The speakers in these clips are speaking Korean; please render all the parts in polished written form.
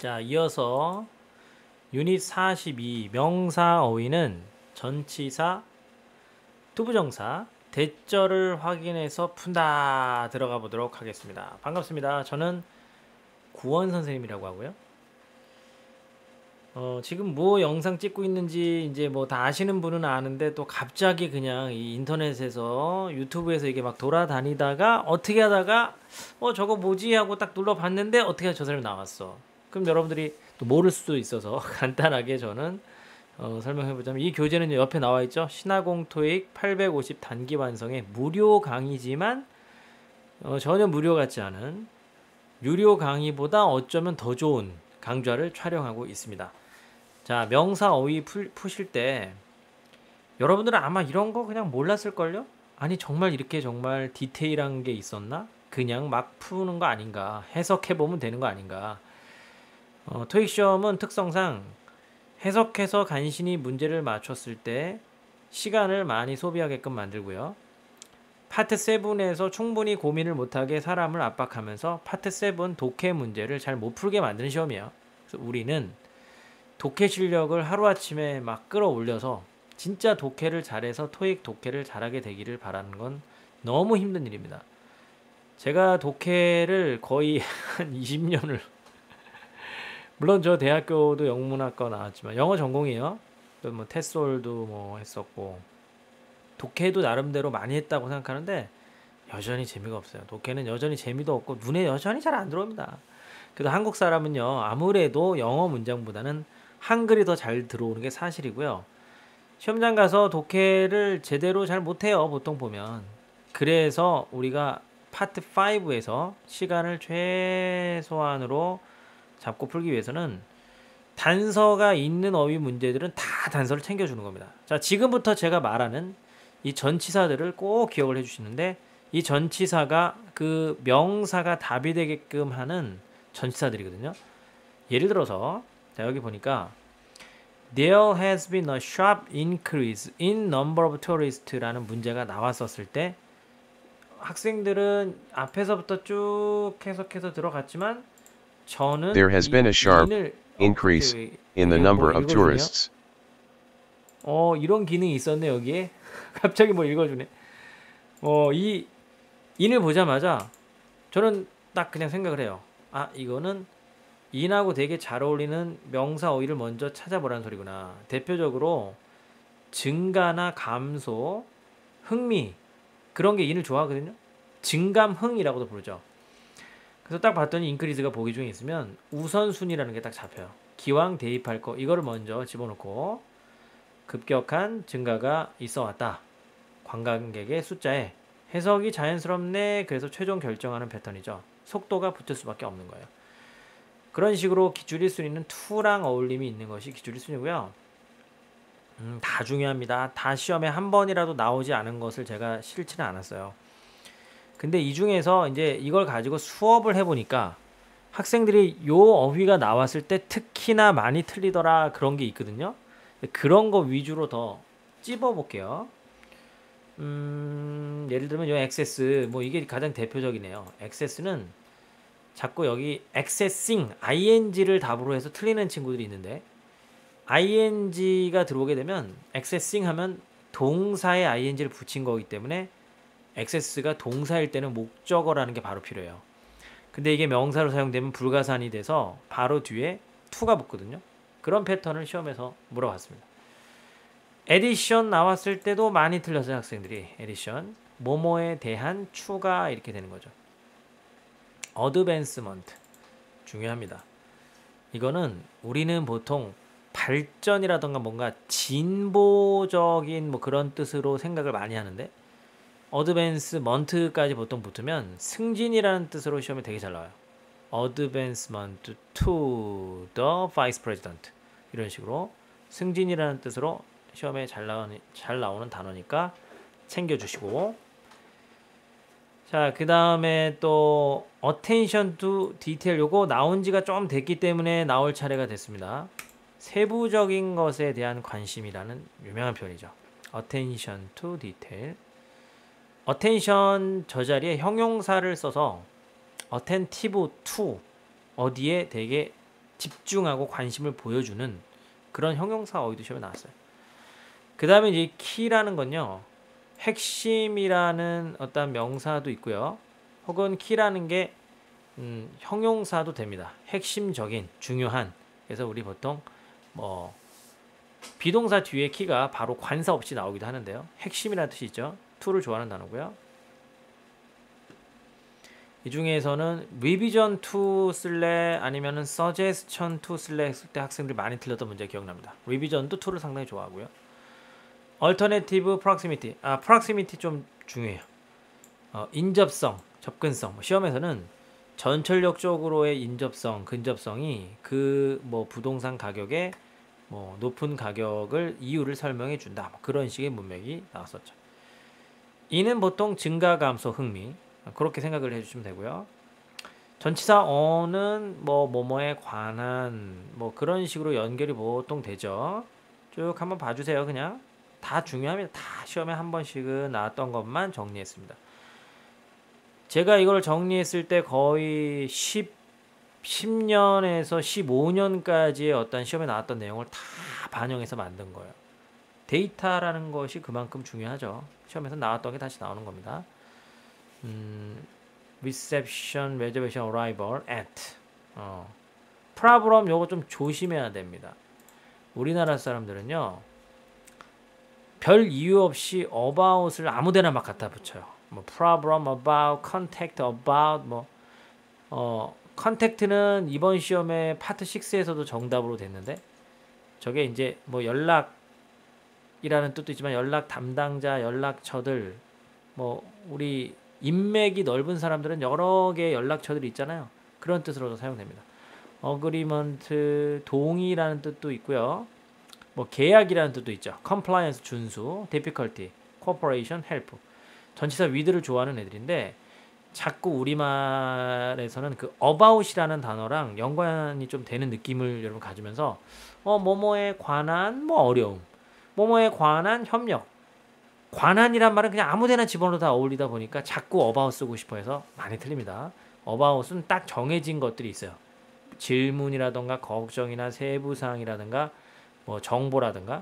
자, 이어서 유닛 42 명사 어휘는 전치사, 투부정사, 대절을 확인해서 푼다 들어가 보도록 하겠습니다. 반갑습니다. 저는 구원 선생님이라고 하고요. 지금 뭐 영상 찍고 있는지 이제 뭐 다 아시는 분은 아는데 또 갑자기 그냥 이 인터넷에서 유튜브에서 이게 막 돌아다니다가 어떻게 하다가 저거 뭐지 하고 딱 눌러봤는데 어떻게 저 사람이 나왔어. 그럼 여러분들이 또 모를 수도 있어서 간단하게 저는 설명해보자면 이 교재는 옆에 나와 있죠. 신화공 토익 850 단기 완성의 무료 강의지만 전혀 무료 같지 않은 유료 강의보다 어쩌면 더 좋은 강좌를 촬영하고 있습니다. 자, 명사 어휘 푸실 때 여러분들은 아마 이런 거 그냥 몰랐을걸요? 아니 정말 이렇게 정말 디테일한 게 있었나? 그냥 막 푸는 거 아닌가? 해석해보면 되는 거 아닌가? 토익 시험은 특성상 해석해서 간신히 문제를 맞췄을 때 시간을 많이 소비하게끔 만들고요. 파트 7에서 충분히 고민을 못하게 사람을 압박하면서 파트 7 독해 문제를 잘 못 풀게 만드는 시험이에요. 그래서 우리는 독해 실력을 하루아침에 막 끌어올려서 진짜 독해를 잘해서 토익 독해를 잘하게 되기를 바라는 건 너무 힘든 일입니다. 제가 독해를 거의 한 20년을 물론 저 대학교도 영문학과 나왔지만 영어 전공이에요. 또 뭐 테솔도 뭐 했었고 독해도 나름대로 많이 했다고 생각하는데 여전히 재미가 없어요. 독해는 여전히 재미도 없고 눈에 여전히 잘 안 들어옵니다. 그래도 한국 사람은요 아무래도 영어 문장보다는 한글이 더 잘 들어오는 게 사실이고요. 시험장 가서 독해를 제대로 잘 못해요 보통 보면. 그래서 우리가 파트 5에서 시간을 최소한으로 잡고 풀기 위해서는 단서가 있는 어휘 문제들은 다 단서를 챙겨주는 겁니다. 자, 지금부터 제가 말하는 이 전치사들을 꼭 기억을 해주시는데 이 전치사가 그 명사가 답이 되게끔 하는 전치사들이거든요. 예를 들어서 자 여기 보니까 There has been a sharp increase in number of tourists 라는 문제가 나왔었을 때 학생들은 앞에서부터 쭉 해석해서 들어갔지만 저는 There has been a sharp 인을 increase 갑자기 in the 이게 number 뭐 of 읽어주네요. tourists. 이런 기능이 있었네 여기에. 갑자기 뭐 읽어주네. 이 인을 보자마자 저는 딱 그냥 생각을 해요. 아 이거는 인하고 되게 잘 어울리는 명사 어휘를 먼저 찾아보라는 소리구나. 대표적으로 증가나 감소, 흥미 그런 게 인을 좋아하거든요. 증감흥이라고도 부르죠. 그래서 딱 봤더니 인크리즈가 보기 중에 있으면 우선순위라는 게 딱 잡혀요. 기왕 대입할 거 이거를 먼저 집어넣고 급격한 증가가 있어 왔다. 관광객의 숫자에 해석이 자연스럽네. 그래서 최종 결정하는 패턴이죠. 속도가 붙을 수밖에 없는 거예요. 그런 식으로 기출 1순위는 to랑 어울림이 있는 것이 기출 1순위고요. 다 중요합니다. 다 시험에 한 번이라도 나오지 않은 것을 제가 싫지는 않았어요. 근데 이 중에서 이제 이걸 가지고 수업을 해보니까 학생들이 요 어휘가 나왔을 때 특히나 많이 틀리더라 그런 게 있거든요. 그런 거 위주로 더 찝어볼게요. 예를 들면 요 액세스 뭐 이게 가장 대표적이네요. 액세스는 자꾸 여기 accessing, ing를 답으로 해서 틀리는 친구들이 있는데 ing가 들어오게 되면 accessing 하면 동사에 ing를 붙인 거기 때문에 access가 동사일 때는 목적어라는 게 바로 필요해요. 근데 이게 명사로 사용되면 불가산이 돼서 바로 뒤에 to가 붙거든요. 그런 패턴을 시험에서 물어봤습니다. addition 나왔을 때도 많이 틀렸어요 학생들이. addition 뭐뭐에 대한 추가 이렇게 되는 거죠. advancement 중요합니다. 이거는 우리는 보통 발전이라던가 뭔가 진보적인 뭐 그런 뜻으로 생각을 많이 하는데 advancement까지 보통 붙으면 승진이라는 뜻으로 시험에 되게 잘 나와요. advancement to the vice president 이런 식으로 승진이라는 뜻으로 시험에 잘 나오는 단어니까 챙겨주시고 자, 그 다음에 또 attention to detail 요거 나온 지가 좀 됐기 때문에 나올 차례가 됐습니다. 세부적인 것에 대한 관심이라는 유명한 표현이죠. attention to detail. attention 저 자리에 형용사를 써서 attentive to 어디에 되게 집중하고 관심을 보여주는 그런 형용사 어휘도 시험에 나왔어요. 그 다음에 이제 키라는 건요, 핵심이라는 어떤 명사도 있고요, 혹은 키라는 게 형용사도 됩니다. 핵심적인, 중요한. 그래서 우리 보통 뭐 비동사 뒤에 키가 바로 관사 없이 나오기도 하는데요. 핵심이라는 뜻이 있죠. to를 좋아하는 단어고요. 이 중에서는 revision to 쓸래 아니면은 suggestion to 쓸래 했을 때 학생들이 많이 틀렸던 문제 기억납니다. revision도 to를 상당히 좋아하고요. alternative proximity. proximity 좀 중요해요. 인접성, 접근성. 시험에서는 전철역적으로의 인접성, 근접성이 그 뭐 부동산 가격의 뭐 높은 가격을 이유를 설명해 준다. 뭐 그런 식의 문맥이 나왔었죠. 이는 보통 증가, 감소, 흥미. 그렇게 생각을 해주시면 되고요. 전치사 어는 뭐 뭐뭐에 관한 뭐 그런 식으로 연결이 보통 되죠. 쭉 한번 봐주세요. 그냥 다 중요합니다. 다 시험에 한 번씩은 나왔던 것만 정리했습니다. 제가 이걸 정리했을 때 거의 10년에서 15년까지의 어떤 시험에 나왔던 내용을 다 반영해서 만든 거예요. 데이터라는 것이 그만큼 중요하죠. 시험에서 나왔던 게 다시 나오는 겁니다. reception, reservation, arrival, at. problem 요거 좀 조심해야 됩니다. 우리나라 사람들은요, 별 이유 없이 about을 아무데나 막 갖다 붙여요. 뭐 problem about, contact about, 뭐 contact는 이번 시험에 파트 6에서도 정답으로 됐는데, 저게 이제 뭐 연락이라는 뜻도 있지만 연락 담당자, 연락처들, 뭐 우리 인맥이 넓은 사람들은 여러 개의 연락처들이 있잖아요. 그런 뜻으로도 사용됩니다. agreement, 동의라는 뜻도 있고요. 뭐 계약이라는 뜻도 있죠. compliance, 준수, difficulty, cooperation, help. 전치사 with를 좋아하는 애들인데 자꾸 우리말에서는 그 about이라는 단어랑 연관이 좀 되는 느낌을 여러분 가지면서 뭐뭐에 관한 뭐 어려움, 뭐뭐에 관한 협력, 관한이란 말은 그냥 아무데나 집어넣어 다 어울리다 보니까 자꾸 about 쓰고 싶어 해서 많이 틀립니다. about은 딱 정해진 것들이 있어요. 질문이라던가 걱정이나 세부사항이라든가 뭐 정보라든가.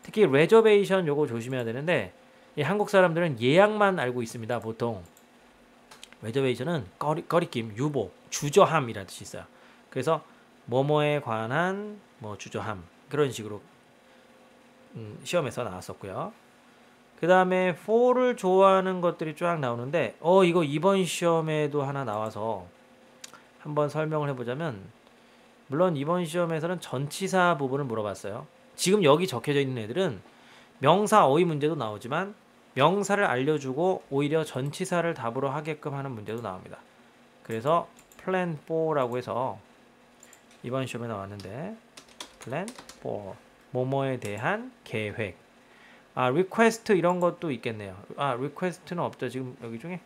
특히 reservation 요거 조심해야 되는데 이 한국 사람들은 예약만 알고 있습니다. 보통 reservation은 꺼리낌, 유보, 주저함이라는 뜻이 있어요. 그래서 뭐뭐에 관한 뭐 주저함 그런 식으로 시험에서 나왔었고요. 그 다음에 for를 좋아하는 것들이 쫙 나오는데 이거 이번 시험에도 하나 나와서 한번 설명을 해보자면, 물론 이번 시험에서는 전치사 부분을 물어봤어요. 지금 여기 적혀져 있는 애들은 명사 어휘 문제도 나오지만 명사를 알려주고 오히려 전치사를 답으로 하게끔 하는 문제도 나옵니다. 그래서 plan for라고 해서 이번 시험에 나왔는데, plan for 뭐뭐에 대한 계획. request 이런 것도 있겠네요. request는 없죠. 지금 여기 중에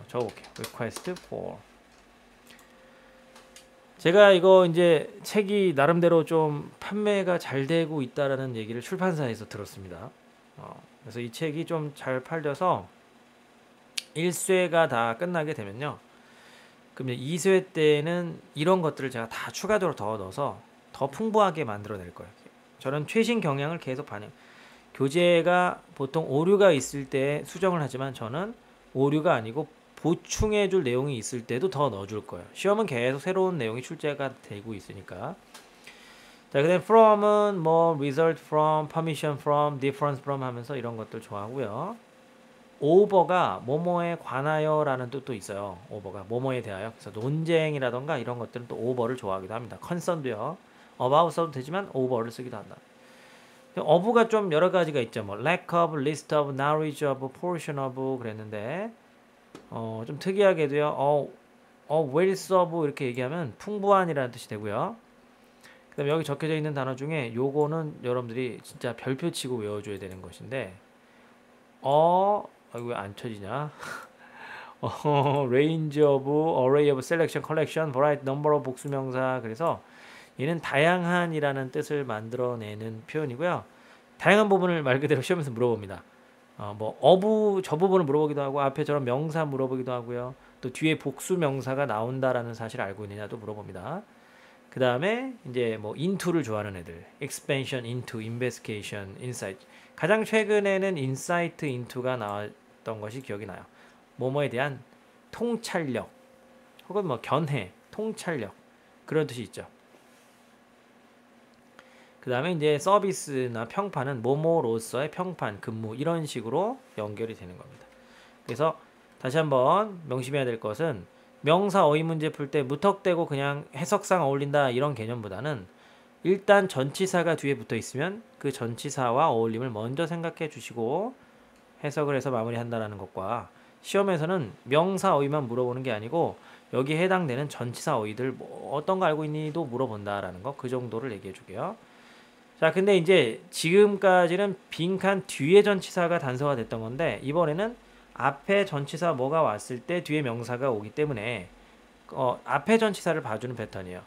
적어볼게요. request for. 제가 이거 이제 책이 나름대로 좀 판매가 잘 되고 있다라는 얘기를 출판사에서 들었습니다. 그래서 이 책이 좀 잘 팔려서 1쇄가 다 끝나게 되면요, 그럼 2쇄 때는 이런 것들을 제가 다 추가적으로 더 넣어서 더 풍부하게 만들어낼 거예요. 저는 최신 경향을 계속 반영. 교재가 보통 오류가 있을 때 수정을 하지만 저는 오류가 아니고 보충해줄 내용이 있을 때도 더 넣어줄 거예요. 시험은 계속 새로운 내용이 출제가 되고 있으니까. 자, 그다음 from은 뭐 result from, permission from, difference from 하면서 이런 것들 좋아하고요. over가 뭐뭐에 관하여라는 뜻도 있어요. over가 뭐뭐에 대하여. 그래서 논쟁이라던가 이런 것들은 또 over를 좋아하기도 합니다. concern도요. about 써도 되지만 over를 쓰기도 한다. of가 좀 여러 가지가 있죠. 뭐 lack of, list of, knowledge of, portion of 그랬는데 좀 특이하게도요. wealth of 이렇게 얘기하면 풍부한이라는 뜻이 되고요. 그다음 여기 적혀져 있는 단어 중에 요거는 여러분들이 진짜 별표 치고 외워줘야 되는 것인데 왜 안 쳐지냐? range of, array of, selection, collection, variety, number of 복수명사. 그래서 얘는 다양한이라는 뜻을 만들어내는 표현이고요. 다양한 부분을 말 그대로 시험에서 물어봅니다. 뭐 of 저 부분을 물어보기도 하고 앞에 저런 명사 물어보기도 하고요. 또 뒤에 복수 명사가 나온다라는 사실을 알고 있느냐도 물어봅니다. 그 다음에 이제 뭐 into를 좋아하는 애들, expansion into, investigation, insight. 가장 최근에는 insight into가 나왔던 것이 기억이 나요. 뭐뭐에 대한 통찰력 혹은 뭐 견해, 통찰력 그런 뜻이 있죠. 그 다음에 이제 서비스나 평판은 뭐뭐로서의 평판, 근무 이런 식으로 연결이 되는 겁니다. 그래서 다시 한번 명심해야 될 것은 명사 어휘 문제 풀 때 무턱대고 그냥 해석상 어울린다 이런 개념보다는 일단 전치사가 뒤에 붙어 있으면 그 전치사와 어울림을 먼저 생각해 주시고 해석을 해서 마무리한다라는 것과 시험에서는 명사 어휘만 물어보는 게 아니고 여기에 해당되는 전치사 어휘들 뭐 어떤 거 알고 있니도 물어본다라는 거 그 정도를 얘기해 줄게요. 자, 근데 이제 지금까지는 빈칸 뒤에 전치사가 단서가 됐던 건데 이번에는 앞에 전치사 뭐가 왔을 때 뒤에 명사가 오기 때문에 앞에 전치사를 봐주는 패턴이에요.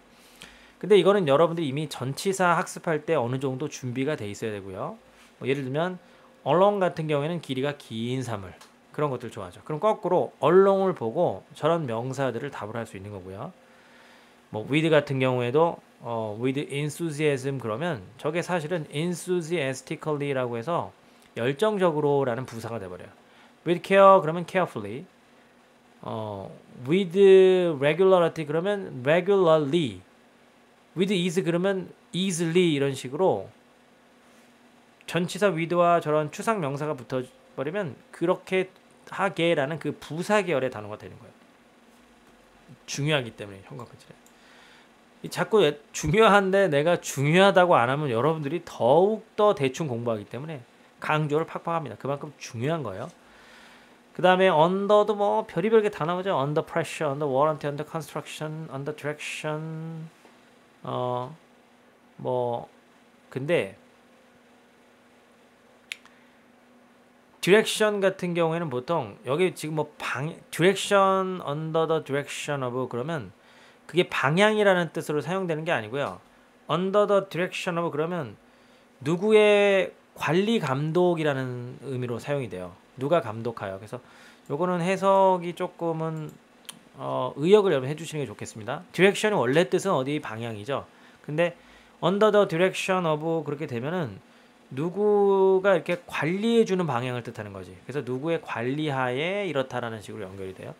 근데 이거는 여러분들이 이미 전치사 학습할 때 어느 정도 준비가 돼 있어야 되고요. 뭐 예를 들면 along 같은 경우에는 길이가 긴 사물 그런 것들 좋아하죠. 그럼 거꾸로 along을 보고 저런 명사들을 답을 할 수 있는 거고요. 뭐 with 같은 경우에도 with enthusiasm 그러면 저게 사실은 enthusiastically라고 해서 열정적으로라는 부사가 돼버려요. with care 그러면 carefully, with regularity 그러면 regularly, with ease 그러면 easily 이런 식으로 전치사 with와 저런 추상 명사가 붙어버리면 그렇게 하게라는 그 부사 계열의 단어가 되는 거예요. 중요하기 때문에 형광펜칠에. 자꾸 중요한데 내가 중요하다고 안 하면 여러분들이 더욱더 대충 공부하기 때문에 강조를 팍팍 합니다. 그만큼 중요한 거예요. 그 다음에 under도 뭐 별의별 게 다 나오죠. under pressure, under warranty, under construction, under direction. 뭐 근데 direction 같은 경우에는 보통 여기 지금 뭐 direction under the direction of 그러면 그게 방향이라는 뜻으로 사용되는 게 아니고요. under the direction of 그러면 누구의 관리 감독이라는 의미로 사용이 돼요. 누가 감독하여. 그래서 요거는 해석이 조금은 의역을 여러분 해주시는 게 좋겠습니다. direction의 원래 뜻은 어디 방향이죠. 근데 under the direction of 그렇게 되면은 누구가 이렇게 관리해주는 방향을 뜻하는 거지. 그래서 누구의 관리하에 이렇다라는 식으로 연결이 돼요.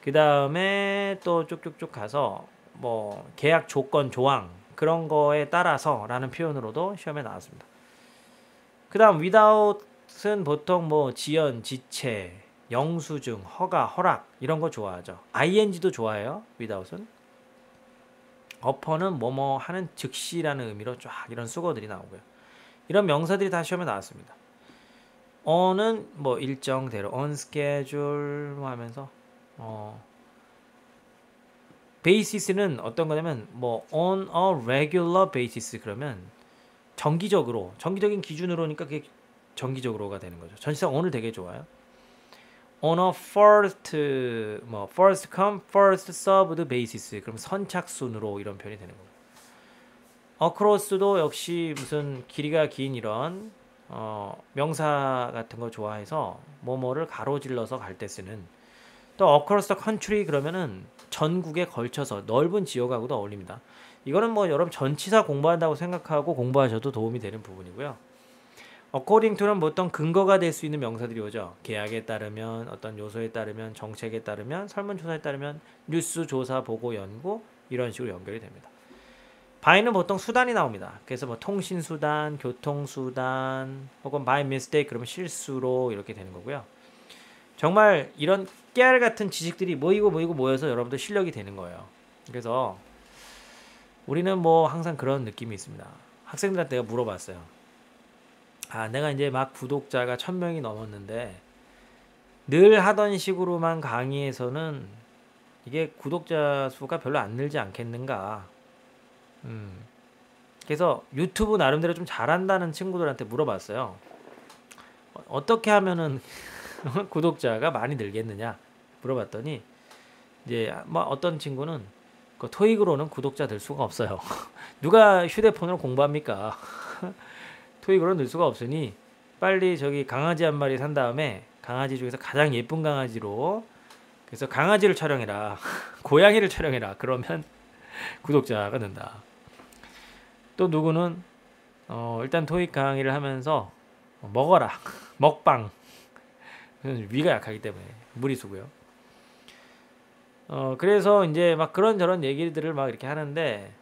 그 다음에 또 쭉쭉쭉 가서 뭐 계약 조건 조항 그런 거에 따라서라는 표현으로도 시험에 나왔습니다. 그 다음 without은 보통 뭐 지연, 지체, 영수증, 허가, 허락 이런 거 좋아하죠. ing도 좋아해요. without은. upon은 뭐뭐 하는 즉시라는 의미로 쫙 이런 수거들이 나오고요. 이런 명사들이 다 시험에 나왔습니다. on은 뭐 일정대로 on schedule 뭐 하면서 basis는 어떤 거냐면 뭐 on a regular basis 그러면 정기적인 기준으로니까 그게 정기적으로가 되는 거죠. 전치사 on을 되게 좋아요. on a first come first served basis 그럼 선착순으로 이런 표현이 되는 거예요. across도 역시 무슨 길이가 긴 이런 명사 같은 거 좋아해서 뭐뭐를 가로질러서 갈 때 쓰는 또 across the country 그러면은 전국에 걸쳐서 넓은 지역하고도 어울립니다. 이거는 뭐 여러분 전치사 공부한다고 생각하고 공부하셔도 도움이 되는 부분이고요. according to는 보통 근거가 될 수 있는 명사들이 오죠. 계약에 따르면, 어떤 요소에 따르면, 정책에 따르면, 설문조사에 따르면, 뉴스 조사 보고 연구 이런 식으로 연결이 됩니다. by는 보통 수단이 나옵니다. 그래서 뭐 통신수단, 교통수단 혹은 by mistake 그러면 실수로 이렇게 되는 거고요. 정말 이런 깨알 같은 지식들이 모이고 모여서 여러분들 실력이 되는 거예요. 그래서 우리는 뭐 항상 그런 느낌이 있습니다. 학생들한테 내가 물어봤어요. 내가 이제 막 구독자가 1000명이 넘었는데 늘 하던 식으로만 강의해서는 이게 구독자 수가 별로 안 늘지 않겠는가. 그래서 유튜브 나름대로 좀 잘한다는 친구들한테 물어봤어요. 어떻게 하면은 구독자가 많이 늘겠느냐 물어봤더니 이제 뭐 어떤 친구는 그 토익으로는 구독자 늘 수가 없어요. 누가 휴대폰으로 공부합니까? 토익으로 늘 수가 없으니 빨리 저기 강아지 한 마리 산 다음에 강아지 중에서 가장 예쁜 강아지로 그래서 강아지를 촬영해라. 고양이를 촬영해라. 그러면 구독자가 는다. 또 누구는 일단 토익 강의를 하면서 먹어라 먹방 위가 약하기 때문에 무리수고요. 그래서 이제 막 그런저런 얘기들을 막 이렇게 하는데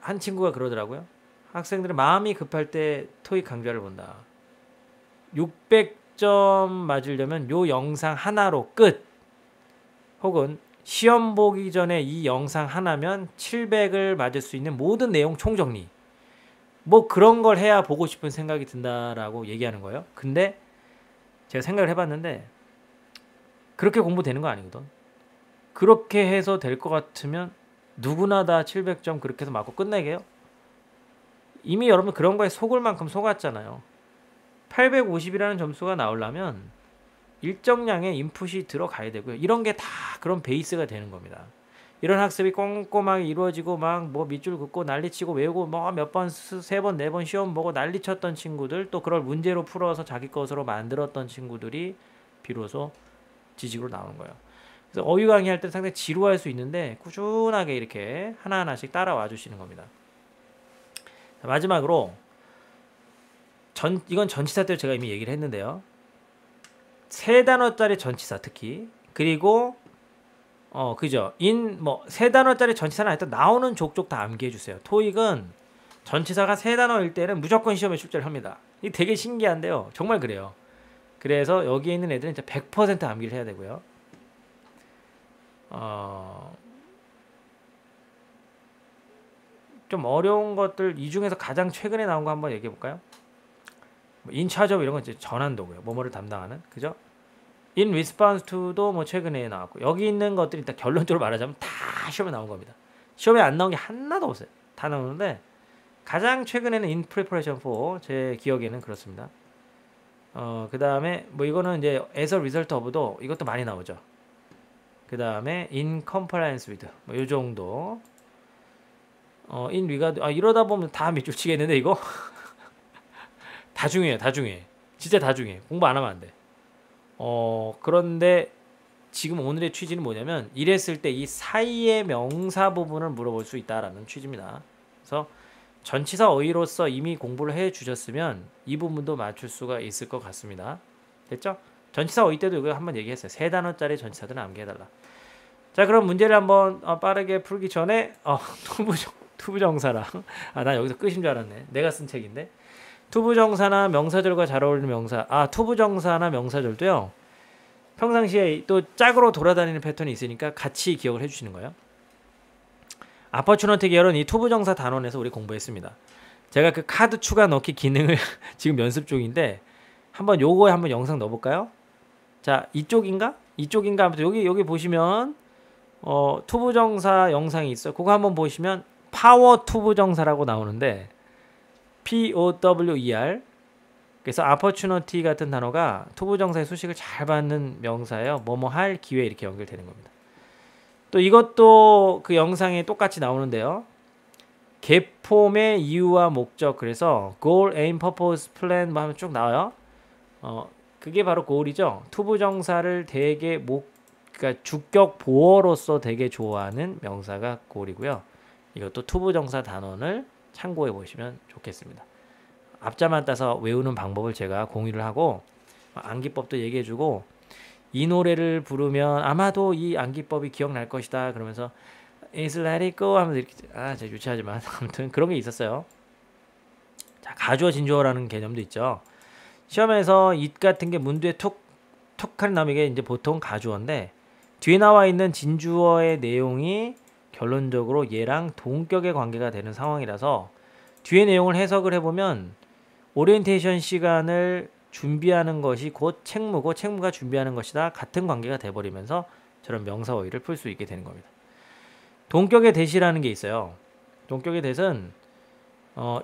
한 친구가 그러더라고요. 학생들은 마음이 급할 때 토익 강좌를 본다. 600점 맞으려면 요 영상 하나로 끝. 혹은 시험 보기 전에 이 영상 하나면 700을 맞을 수 있는 모든 내용 총정리. 뭐 그런 걸 해야 보고 싶은 생각이 든다라고 얘기하는 거예요. 근데 제가 생각을 해봤는데 그렇게 공부되는 거 아니거든. 그렇게 해서 될 것 같으면 누구나 다 700점 그렇게 해서 맞고 끝내게요. 이미 여러분 그런 거에 속을 만큼 속았잖아요. 850이라는 점수가 나오려면 일정량의 인풋이 들어가야 되고요. 이런 게 다 그런 베이스가 되는 겁니다. 이런 학습이 꼼꼼하게 이루어지고 막 뭐 밑줄 긋고 난리치고 외우고 뭐 몇 번, 세 번, 네 번 시험 보고 난리쳤던 친구들, 또 그걸 문제로 풀어서 자기 것으로 만들었던 친구들이 비로소 지식으로 나오는 거예요. 그래서 어휘 강의할 때 상당히 지루할 수 있는데 꾸준하게 이렇게 하나하나씩 따라와 주시는 겁니다. 자, 마지막으로 이건 전치사 때 제가 이미 얘기를 했는데요. 세 단어짜리 전치사 특히, 그리고 그죠? 세 단어짜리 전치사는 하여튼 나오는 족족 다 암기해 주세요. 토익은 전치사가 세 단어일 때는 무조건 시험에 출제를 합니다. 이게 되게 신기한데요. 정말 그래요. 그래서 여기에 있는 애들은 진짜 100% 암기를 해야 되고요. 좀 어려운 것들 이 중에서 가장 최근에 나온 거 한번 얘기해 볼까요? 인차저브 이런 건 이제 전환도고요. 뭐뭐를 담당하는, 그죠? in response to도 뭐 최근에 나왔고, 여기 있는 것들이 일단 결론적으로 말하자면 다 시험에 나온 겁니다. 시험에 안 나온 게 하나도 없어요. 다 나오는데 가장 최근에는 in preparation for, 제 기억에는 그렇습니다. 그 다음에 뭐 이거는 이제 as a result of도 이것도 많이 나오죠. 그 다음에 in compliance with 뭐 요 정도. in regard, 이러다 보면 다 밑줄 치겠는데 이거 다 중요해, 다 중요해. 진짜 다 중요해. 공부 안 하면 안 돼. 그런데 지금 오늘의 취지는 뭐냐면 이랬을 때 이 사이의 명사 부분을 물어볼 수 있다라는 취지입니다. 그래서 전치사 어휘로서 이미 공부를 해 주셨으면 이 부분도 맞출 수가 있을 것 같습니다. 됐죠? 전치사 어휘 때도 이거 한번 얘기했어요. 세 단어짜리 전치사들은 암기해달라. 자, 그럼 문제를 한번 빠르게 풀기 전에 투부정사랑 나 여기서 끝인 줄 알았네. 내가 쓴 책인데. 투부정사나 명사절과 잘 어울리는 명사. 투부정사나 명사절도요. 평상시에 또 짝으로 돌아다니는 패턴이 있으니까 같이 기억을 해주시는 거예요. 아퍼추너티 계열은 이 투부정사 단원에서 우리 공부했습니다. 제가 그 카드 추가 넣기 기능을 지금 연습 중인데 한번 요거에 한번 영상 넣어볼까요? 자, 이쪽인가? 아무튼 여기 보시면 투부정사 영상이 있어요. 그거 한번 보시면 파워 투부정사라고 나오는데 POWER, 그래서 opportunity 같은 단어가 투부정사의 수식을 잘 받는 명사예요. 뭐뭐 할 기회 이렇게 연결되는 겁니다. 또 이것도 그 영상에 똑같이 나오는데요. 개폼의 이유와 목적, 그래서 goal, aim, purpose, plan 뭐 하면 쭉 나와요. 그게 바로 goal이죠. 투부정사를 되게 그러니까 주격 보어로서 되게 좋아하는 명사가 goal이고요. 이것도 투부정사 단원을 참고해 보시면 좋겠습니다. 앞자만 따서 외우는 방법을 제가 공유를 하고 암기법도 얘기해 주고, 이 노래를 부르면 아마도 이 암기법이 기억날 것이다 그러면서 It's let it go 하면서 이렇게, 제가 유치하지만 아무튼 그런 게 있었어요. 자, 가주어 진주어라는 개념도 있죠. 시험에서 it 같은 게 문두에 툭 하는 나오는 게 이제 보통 가주어인데, 뒤에 나와 있는 진주어의 내용이 결론적으로 얘랑 동격의 관계가 되는 상황이라서 뒤에 내용을 해석을 해보면 오리엔테이션 시간을 준비하는 것이 곧 책무고 책무가 준비하는 것이다 같은 관계가 돼버리면서 저런 명사 어휘를 풀 수 있게 되는 겁니다. 동격의 대시라는 게 있어요. 동격의 대는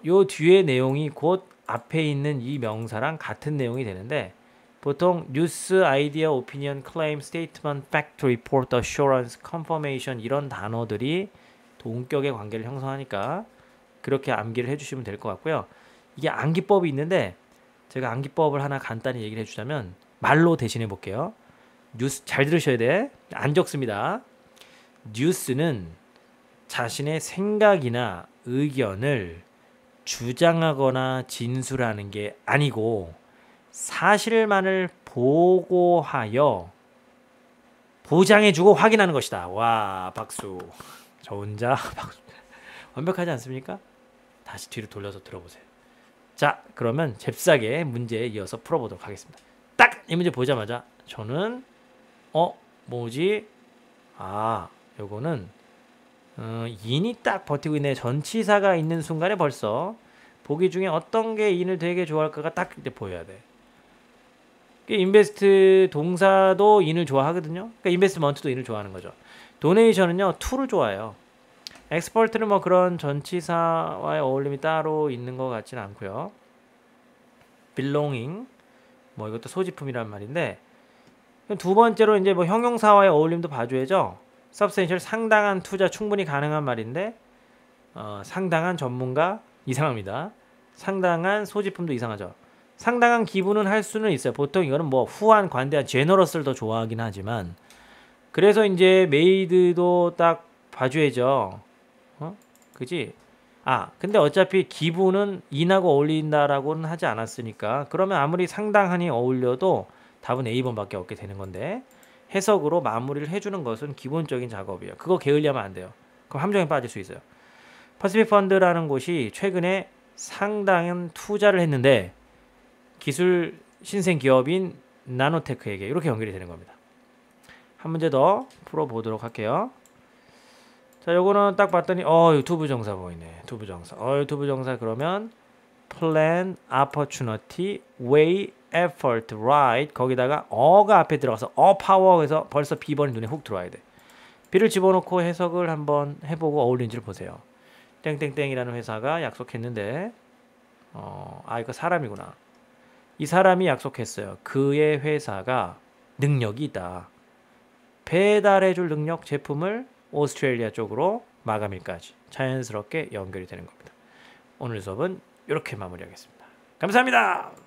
요 뒤에 내용이 곧 앞에 있는 이 명사랑 같은 내용이 되는데, 보통 뉴스, 아이디어, 오피니언, 클레임, 스테이트먼트, 팩트, 리포트, 어슈런스, 컨퍼메이션 이런 단어들이 동격의 관계를 형성하니까 그렇게 암기를 해주시면 될 것 같고요. 이게 암기법이 있는데 제가 암기법을 하나 간단히 얘기를 해주자면 말로 대신해 볼게요. 뉴스 잘 들으셔야 돼. 안 적습니다. 뉴스는 자신의 생각이나 의견을 주장하거나 진술하는 게 아니고 사실만을 보고하여 보장해주고 확인하는 것이다. 와, 박수. 저 혼자 박수. 완벽하지 않습니까? 다시 뒤로 돌려서 들어보세요. 자, 그러면 잽싸게 문제에 이어서 풀어보도록 하겠습니다. 딱 이 문제 보자마자 저는 뭐지? 요거는 인이 딱 버티고 있네. 전치사가 있는 순간에 벌써 보기 중에 어떤 게 인을 되게 좋아할까가 딱 이제 보여야 돼. 인베스트 동사도 인을 좋아하거든요. 그러니까 인베스트먼트도 인을 좋아하는 거죠. 도네이션은요, to를 좋아해요. 엑스퍼트는 뭐 그런 전치사와의 어울림이 따로 있는 것 같지는 않고요. belonging 뭐 이것도 소지품이란 말인데, 두 번째로 이제 뭐 형용사와의 어울림도 봐줘야죠. substantial 상당한 투자 충분히 가능한 말인데, 상당한 전문가 이상합니다. 상당한 소지품도 이상하죠. 상당한 기부는 할 수는 있어요. 보통 이거는 뭐 후한, 관대한, 제너러스를 더 좋아하긴 하지만, 그래서 이제 메이드도 딱 봐줘야죠. 그지? 근데 어차피 기부는 인하고 어울린다라고는 하지 않았으니까, 그러면 아무리 상당하니 어울려도 답은 A번밖에 없게 되는 건데, 해석으로 마무리를 해주는 것은 기본적인 작업이에요. 그거 게을리하면 안 돼요. 그럼 함정에 빠질 수 있어요. 퍼시픽 펀드라는 곳이 최근에 상당한 투자를 했는데 기술 신생 기업인 나노테크에게 이렇게 연결이 되는 겁니다. 한 문제 더 풀어보도록 할게요. 자, 요거는 딱 봤더니 두부정사 보이네. 두부정사. 두부정사 그러면 plan, opportunity, way, effort, right. 거기다가 어가 앞에 들어가서 power 해서 벌써 B번이 눈에 훅 들어와야 돼. B를 집어넣고 해석을 한번 해보고 어울린지를 보세요. 땡땡땡이라는 회사가 약속했는데 이거 사람이구나. 이 사람이 약속했어요. 그의 회사가 능력이 있다. 배달해줄 능력 제품을 오스트레일리아 쪽으로 마감일까지 자연스럽게 연결이 되는 겁니다. 오늘 수업은 이렇게 마무리하겠습니다. 감사합니다.